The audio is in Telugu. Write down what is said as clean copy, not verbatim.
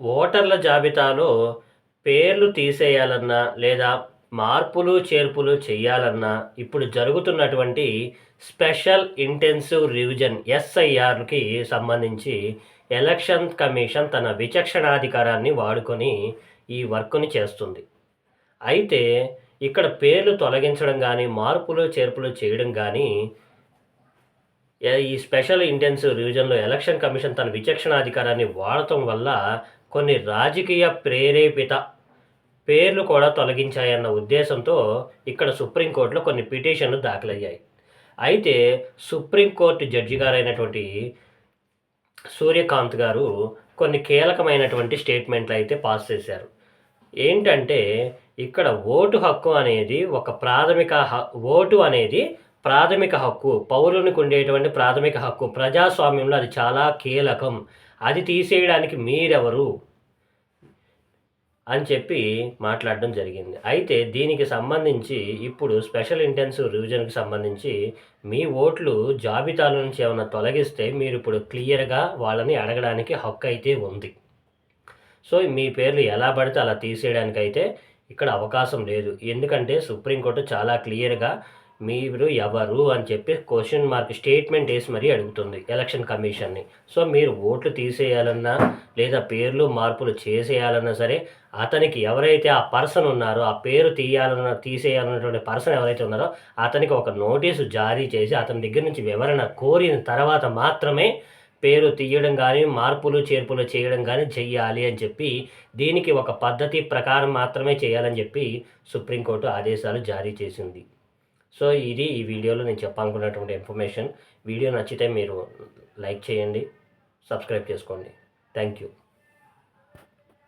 ఓటర్ల జాబితాలో పేర్లు తీసేయాలన్నా, లేదా మార్పులు, చేర్పులు చేయాలన్నా, ఇప్పుడు జరుగుతున్నటువంటి స్పెషల్ ఇంటెన్సివ్ రివిజన్ ఎస్ఐఆర్‌కి సంబంధించి ఎలక్షన్ కమిషన్ తన విచక్షణాధికారాన్ని వాడుకొని ఈ వర్క్‌ని చేస్తుంది. అయితే ఇక్కడ పేర్లు తొలగించడం గానీ, మార్పులు, చేర్పులు చేయడం గానీ ఈ స్పెషల్ ఇంటెన్సివ్ రివిజన్‌లో ఎలక్షన్ కమిషన్ తన విచక్షణాధికారాన్ని వాడటం వల్ల కొన్ని రాజకీయ ప్రేరేపిత పేర్లు కూడా తొలగించాయన్న ఉద్దేశంతో ఇక్కడ సుప్రీంకోర్టులో కొన్ని పిటిషన్లు దాఖలయ్యాయి. అయితే సుప్రీంకోర్టు జడ్జి గారైనటువంటి సూర్యకాంత్ గారు కొన్ని కీలకమైనటువంటి స్టేట్మెంట్లు అయితే పాస్ చేశారు. ఏంటంటే ఇక్కడ ఓటు అనేది ప్రాథమిక హక్కు. పౌరునికి ఉండేటువంటి ప్రాథమిక హక్కు. ప్రజాస్వామ్యంలో అది చాలా కీలకం. అది తీసేయడానికి మీరెవరు? అని చెప్పి మాట్లాడడం జరిగింది. అయితే దీనికి సంబంధించి ఇప్పుడు స్పెషల్ ఇంటెన్సివ్ రివిజన్‌కి సంబంధించి మీ ఓట్లు జాబితాలో నుంచి ఏమన్నా తొలగిస్తే మీరిప్పుడు క్లియర్‌గా వాళ్ళని అడగడానికి హక్కయితే ఉంది. సో, మీ పేర్లు ఎలా పడితే అలా తీసేయడానికైతే ఇక్కడ అవకాశం లేదు. ఎందుకంటే సుప్రీంకోర్టు చాలా క్లియర్‌గా మీరు ఎవరు అని చెప్పి క్వెషన్ మార్క్ స్టేట్మెంట్ ఏసి మరీ అడుగుతుంది ఎలక్షన్ కమిషన్‌ని. సో, మీరు ఓట్లు తీసేయాలన్నా, లేదా పేర్లు మార్పులు చేసేయాలన్నా సరే, అతనికి ఎవరైతే ఆ పర్సన్ ఉన్నారో, ఆ పేరు తీసేయాలన్నటువంటి పర్సన్ ఎవరైతే ఉన్నారో, అతనికి ఒక నోటీసు జారీ చేసి, అతని దగ్గర నుంచి వివరణ కోరిన తర్వాత మాత్రమే పేరు తీయడం గానీ, మార్పులు, చేర్పులు చేయడం గానీ చెయ్యాలి అని చెప్పి, దీనికి ఒక పద్ధతి ప్రకారం మాత్రమే చేయాలని చెప్పి సుప్రీంకోర్టు ఆదేశాలు జారీ చేసింది. సో, ఇది ఈ వీడియోలో నేను చెప్పాలనుకున్నటువంటి ఇన్ఫర్మేషన్. వీడియో నచ్చితే మీరు లైక్ చేయండి, సబ్స్క్రైబ్ చేసుకోండి. Thank you.